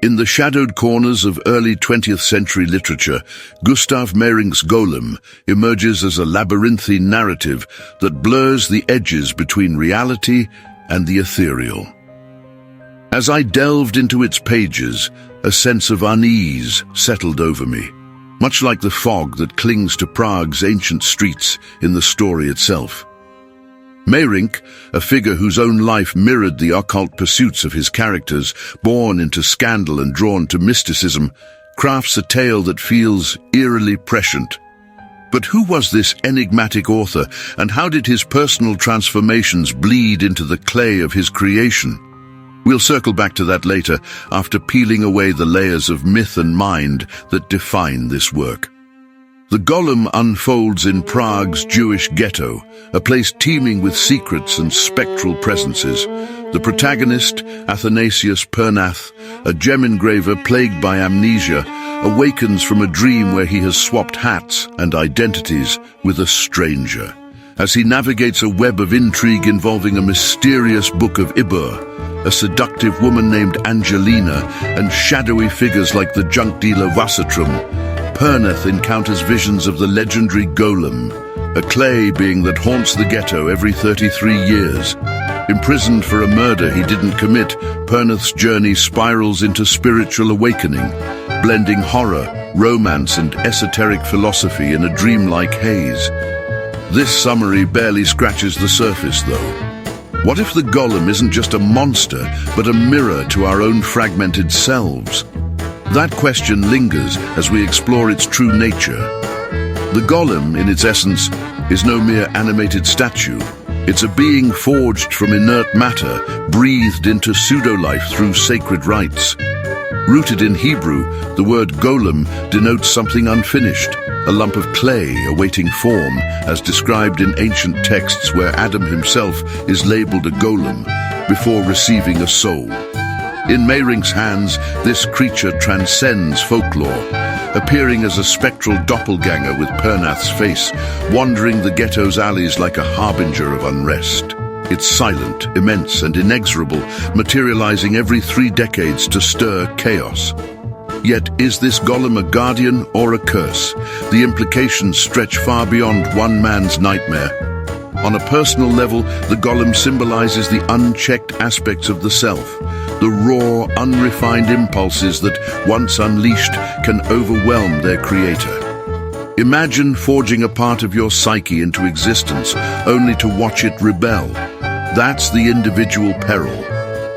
In the shadowed corners of early 20th century literature, Gustav Meyrink's Golem emerges as a labyrinthine narrative that blurs the edges between reality and the ethereal. As I delved into its pages, a sense of unease settled over me, much like the fog that clings to Prague's ancient streets in the story itself. Meyrink, a figure whose own life mirrored the occult pursuits of his characters, born into scandal and drawn to mysticism, crafts a tale that feels eerily prescient. But who was this enigmatic author, and how did his personal transformations bleed into the clay of his creation? We'll circle back to that later, after peeling away the layers of myth and mind that define this work. The Golem unfolds in Prague's Jewish ghetto, a place teeming with secrets and spectral presences. The protagonist, Athanasius Pernath, a gem engraver plagued by amnesia, awakens from a dream where he has swapped hats and identities with a stranger. As he navigates a web of intrigue involving a mysterious book of Ibbur, a seductive woman named Angelina, and shadowy figures like the junk dealer Wassertrum, Pernath encounters visions of the legendary Golem, a clay being that haunts the ghetto every 33 years. Imprisoned for a murder he didn't commit, Pernath's journey spirals into spiritual awakening, blending horror, romance, and esoteric philosophy in a dreamlike haze. This summary barely scratches the surface, though. What if the Golem isn't just a monster, but a mirror to our own fragmented selves? That question lingers as we explore its true nature. The Golem, in its essence, is no mere animated statue. It's a being forged from inert matter, breathed into pseudo-life through sacred rites. Rooted in Hebrew, the word golem denotes something unfinished, a lump of clay awaiting form, as described in ancient texts where Adam himself is labeled a golem before receiving a soul. In Meyrink's hands, this creature transcends folklore, appearing as a spectral doppelgänger with Pernath's face, wandering the ghetto's alleys like a harbinger of unrest. It's silent, immense, and inexorable, materializing every 3 decades to stir chaos. Yet, is this golem a guardian or a curse? The implications stretch far beyond one man's nightmare. On a personal level, the golem symbolizes the unchecked aspects of the self, the raw, unrefined impulses that, once unleashed, can overwhelm their creator. Imagine forging a part of your psyche into existence, only to watch it rebel. That's the individual peril,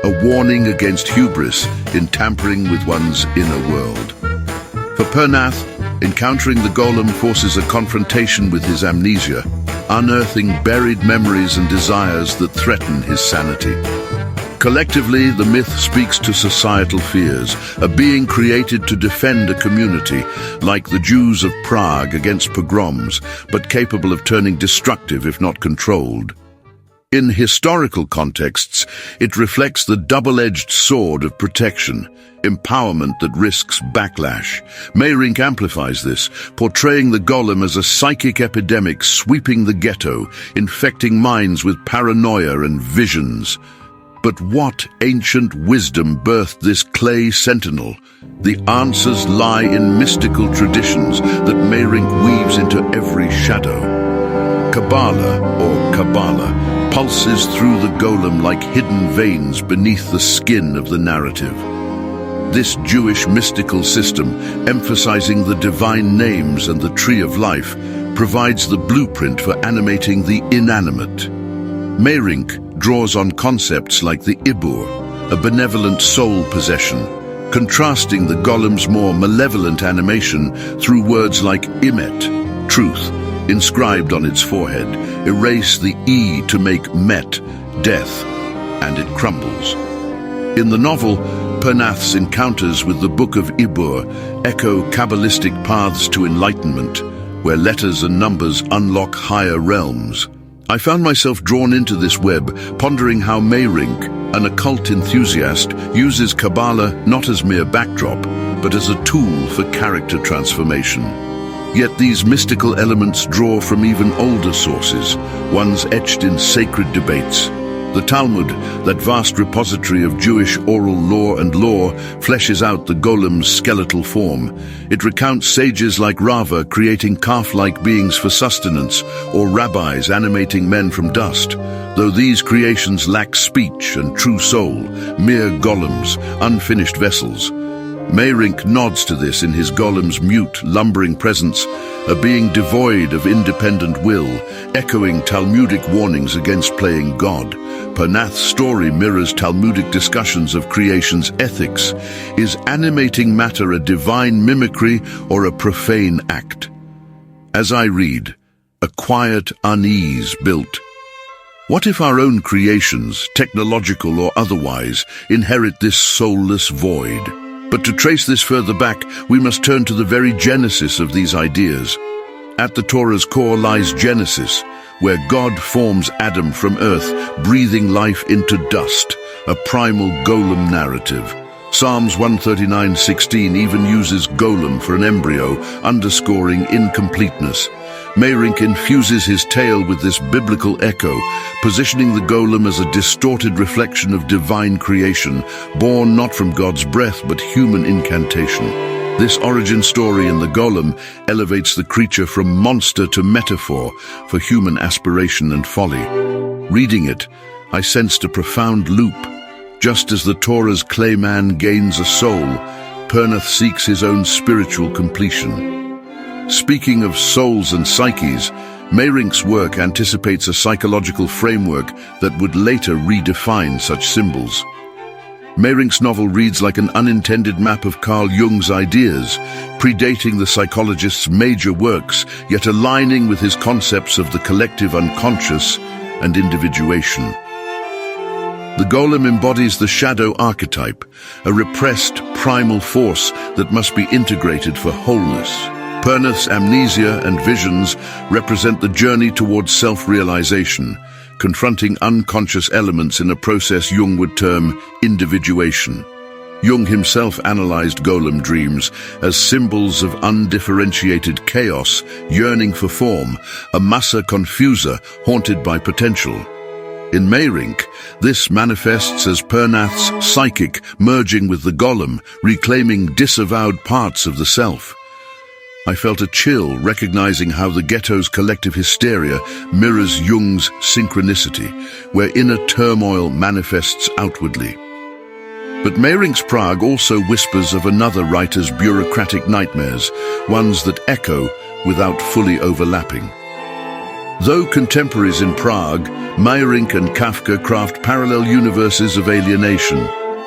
a warning against hubris in tampering with one's inner world. For Pernath, encountering the golem forces a confrontation with his amnesia, unearthing buried memories and desires that threaten his sanity. Collectively, the myth speaks to societal fears, a being created to defend a community, like the Jews of Prague against pogroms, but capable of turning destructive if not controlled. In historical contexts, it reflects the double-edged sword of protection, empowerment that risks backlash. Meyrink amplifies this, portraying the golem as a psychic epidemic sweeping the ghetto, infecting minds with paranoia and visions. But what ancient wisdom birthed this clay sentinel? The answers lie in mystical traditions that Meyrink weaves into every shadow. Kabbalah, or Kabbalah, pulses through the golem like hidden veins beneath the skin of the narrative. This Jewish mystical system, emphasizing the divine names and the tree of life, provides the blueprint for animating the inanimate. Meyrink draws on concepts like the Ibbur, a benevolent soul possession, contrasting the golem's more malevolent animation through words like emet, truth, inscribed on its forehead. Erase the E to make met, death, and it crumbles. In the novel, Pernath's encounters with the Book of Ibbur echo Kabbalistic paths to enlightenment, where letters and numbers unlock higher realms. I found myself drawn into this web, pondering how Meyrink, an occult enthusiast, uses Kabbalah not as mere backdrop, but as a tool for character transformation. Yet these mystical elements draw from even older sources, ones etched in sacred debates. The Talmud, that vast repository of Jewish oral law and lore, fleshes out the golem's skeletal form. It recounts sages like Rava creating calf-like beings for sustenance, or rabbis animating men from dust. Though these creations lack speech and true soul, mere golems, unfinished vessels. Meyrink nods to this in his golem's mute, lumbering presence, a being devoid of independent will, echoing Talmudic warnings against playing God. Pernath's story mirrors Talmudic discussions of creation's ethics. Is animating matter a divine mimicry or a profane act? As I read, a quiet unease built. What if our own creations, technological or otherwise, inherit this soulless void? But to trace this further back, we must turn to the very genesis of these ideas. At the Torah's core lies Genesis, where God forms Adam from earth, breathing life into dust, a primal golem narrative. Psalms 139:16 even uses golem for an embryo, underscoring incompleteness. Meyrink infuses his tale with this biblical echo, positioning the golem as a distorted reflection of divine creation, born not from God's breath but human incantation. This origin story in the golem elevates the creature from monster to metaphor for human aspiration and folly. Reading it, I sensed a profound loop. Just as the Torah's clay man gains a soul, Pernath seeks his own spiritual completion. Speaking of souls and psyches, Meyrink's work anticipates a psychological framework that would later redefine such symbols. Meyrink's novel reads like an unintended map of Carl Jung's ideas, predating the psychologist's major works, yet aligning with his concepts of the collective unconscious and individuation. The golem embodies the shadow archetype, a repressed primal force that must be integrated for wholeness. Pernath's amnesia and visions represent the journey towards self-realization, confronting unconscious elements in a process Jung would term individuation. Jung himself analyzed golem dreams as symbols of undifferentiated chaos, yearning for form, a massa confusa haunted by potential. In Meyrink, this manifests as Pernath's psychic merging with the golem, reclaiming disavowed parts of the self. I felt a chill recognizing how the Ghetto's collective hysteria mirrors Jung's synchronicity, where inner turmoil manifests outwardly. But Meyrink's Prague also whispers of another writer's bureaucratic nightmares, ones that echo without fully overlapping. Though contemporaries in Prague, Meyrink and Kafka craft parallel universes of alienation.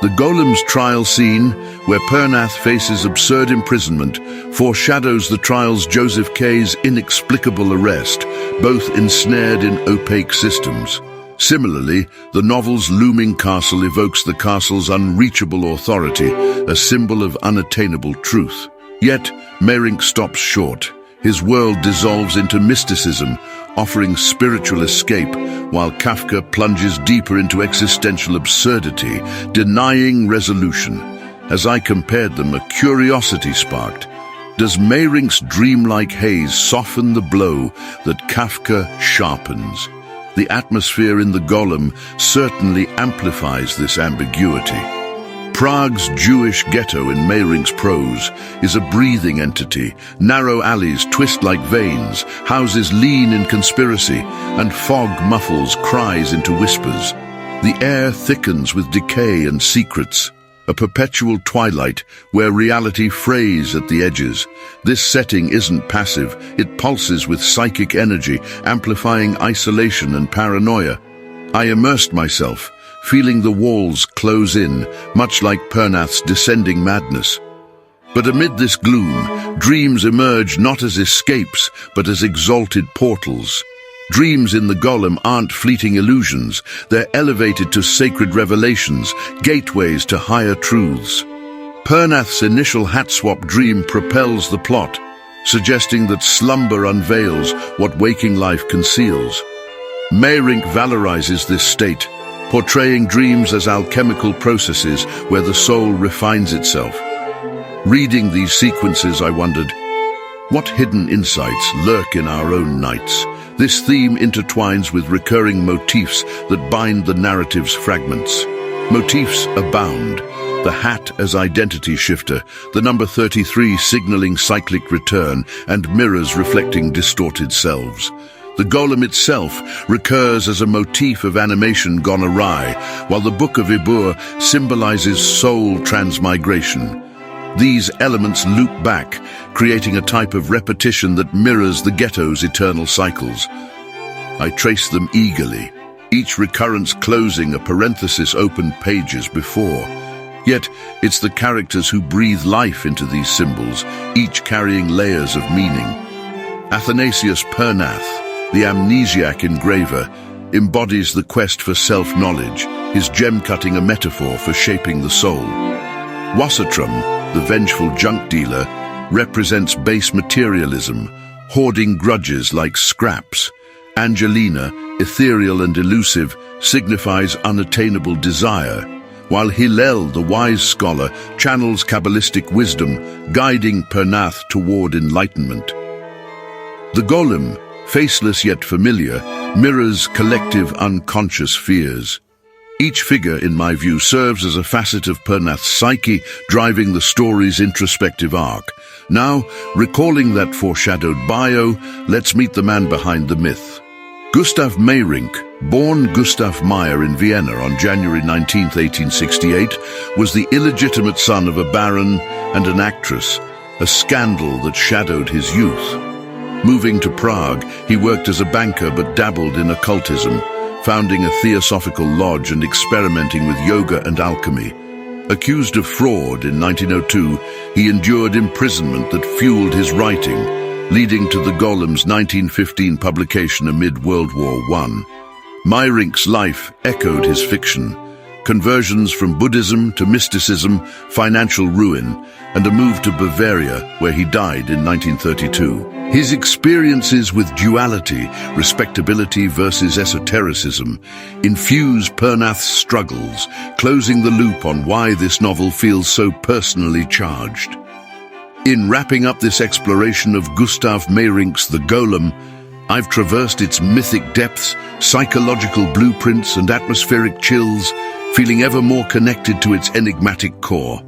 The golem's trial scene, where Pernath faces absurd imprisonment, foreshadows the trial's Joseph K's inexplicable arrest, both ensnared in opaque systems. Similarly, the novel's looming castle evokes the castle's unreachable authority, a symbol of unattainable truth. Yet, Meyrink stops short. His world dissolves into mysticism, offering spiritual escape, while Kafka plunges deeper into existential absurdity, denying resolution. As I compared them, a curiosity sparked. Does Meyrink's dreamlike haze soften the blow that Kafka sharpens? The atmosphere in the golem certainly amplifies this ambiguity. Prague's Jewish ghetto in Meyrink's prose is a breathing entity. Narrow alleys twist like veins, houses lean in conspiracy, and fog muffles cries into whispers. The air thickens with decay and secrets, a perpetual twilight where reality frays at the edges. This setting isn't passive, it pulses with psychic energy, amplifying isolation and paranoia. I immersed myself, feeling the walls close in, much like Pernath's descending madness. But amid this gloom, dreams emerge not as escapes, but as exalted portals. Dreams in the golem aren't fleeting illusions, they're elevated to sacred revelations, gateways to higher truths. Pernath's initial hat-swap dream propels the plot, suggesting that slumber unveils what waking life conceals. Meyrink valorizes this state, portraying dreams as alchemical processes where the soul refines itself. Reading these sequences, I wondered, What hidden insights lurk in our own nights? This theme intertwines with recurring motifs that bind the narrative's fragments. Motifs abound. The hat as identity shifter, the number 33 signaling cyclic return, and mirrors reflecting distorted selves. The golem itself recurs as a motif of animation gone awry, while the Book of Ibbur symbolizes soul transmigration. These elements loop back, creating a type of repetition that mirrors the ghetto's eternal cycles. I trace them eagerly, each recurrence closing a parenthesis-opened pages before. Yet, it's the characters who breathe life into these symbols, each carrying layers of meaning. Athanasius Pernath, the amnesiac engraver, embodies the quest for self-knowledge, his gem-cutting a metaphor for shaping the soul. Wassertrum, the vengeful junk dealer, represents base materialism, hoarding grudges like scraps. Angelina, ethereal and elusive, signifies unattainable desire, while Hillel, the wise scholar, channels Kabbalistic wisdom, guiding Pernath toward enlightenment. The golem, faceless yet familiar, mirrors collective unconscious fears. Each figure, in my view, serves as a facet of Pernath's psyche, driving the story's introspective arc. Now, recalling that foreshadowed bio, let's meet the man behind the myth. Gustav Meyrink, born Gustav Meyer in Vienna on January 19, 1868, was the illegitimate son of a baron and an actress, a scandal that shadowed his youth. Moving to Prague, he worked as a banker but dabbled in occultism, founding a theosophical lodge and experimenting with yoga and alchemy. Accused of fraud in 1902, he endured imprisonment that fueled his writing, leading to the Golem's 1915 publication amid World War I. Meyrink's life echoed his fiction. Conversions from Buddhism to mysticism, financial ruin, and a move to Bavaria, where he died in 1932. His experiences with duality, respectability versus esotericism, infuse Pernath's struggles, closing the loop on why this novel feels so personally charged. In wrapping up this exploration of Gustav Meyrink's The Golem, I've traversed its mythic depths, psychological blueprints, and atmospheric chills, feeling ever more connected to its enigmatic core.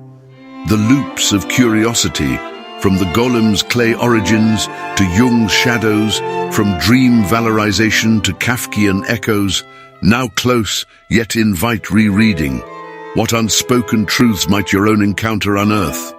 The loops of curiosity, from the golem's clay origins to Jung's shadows, from dream valorization to Kafkian echoes, now close, yet invite rereading. What unspoken truths might your own encounter unearth?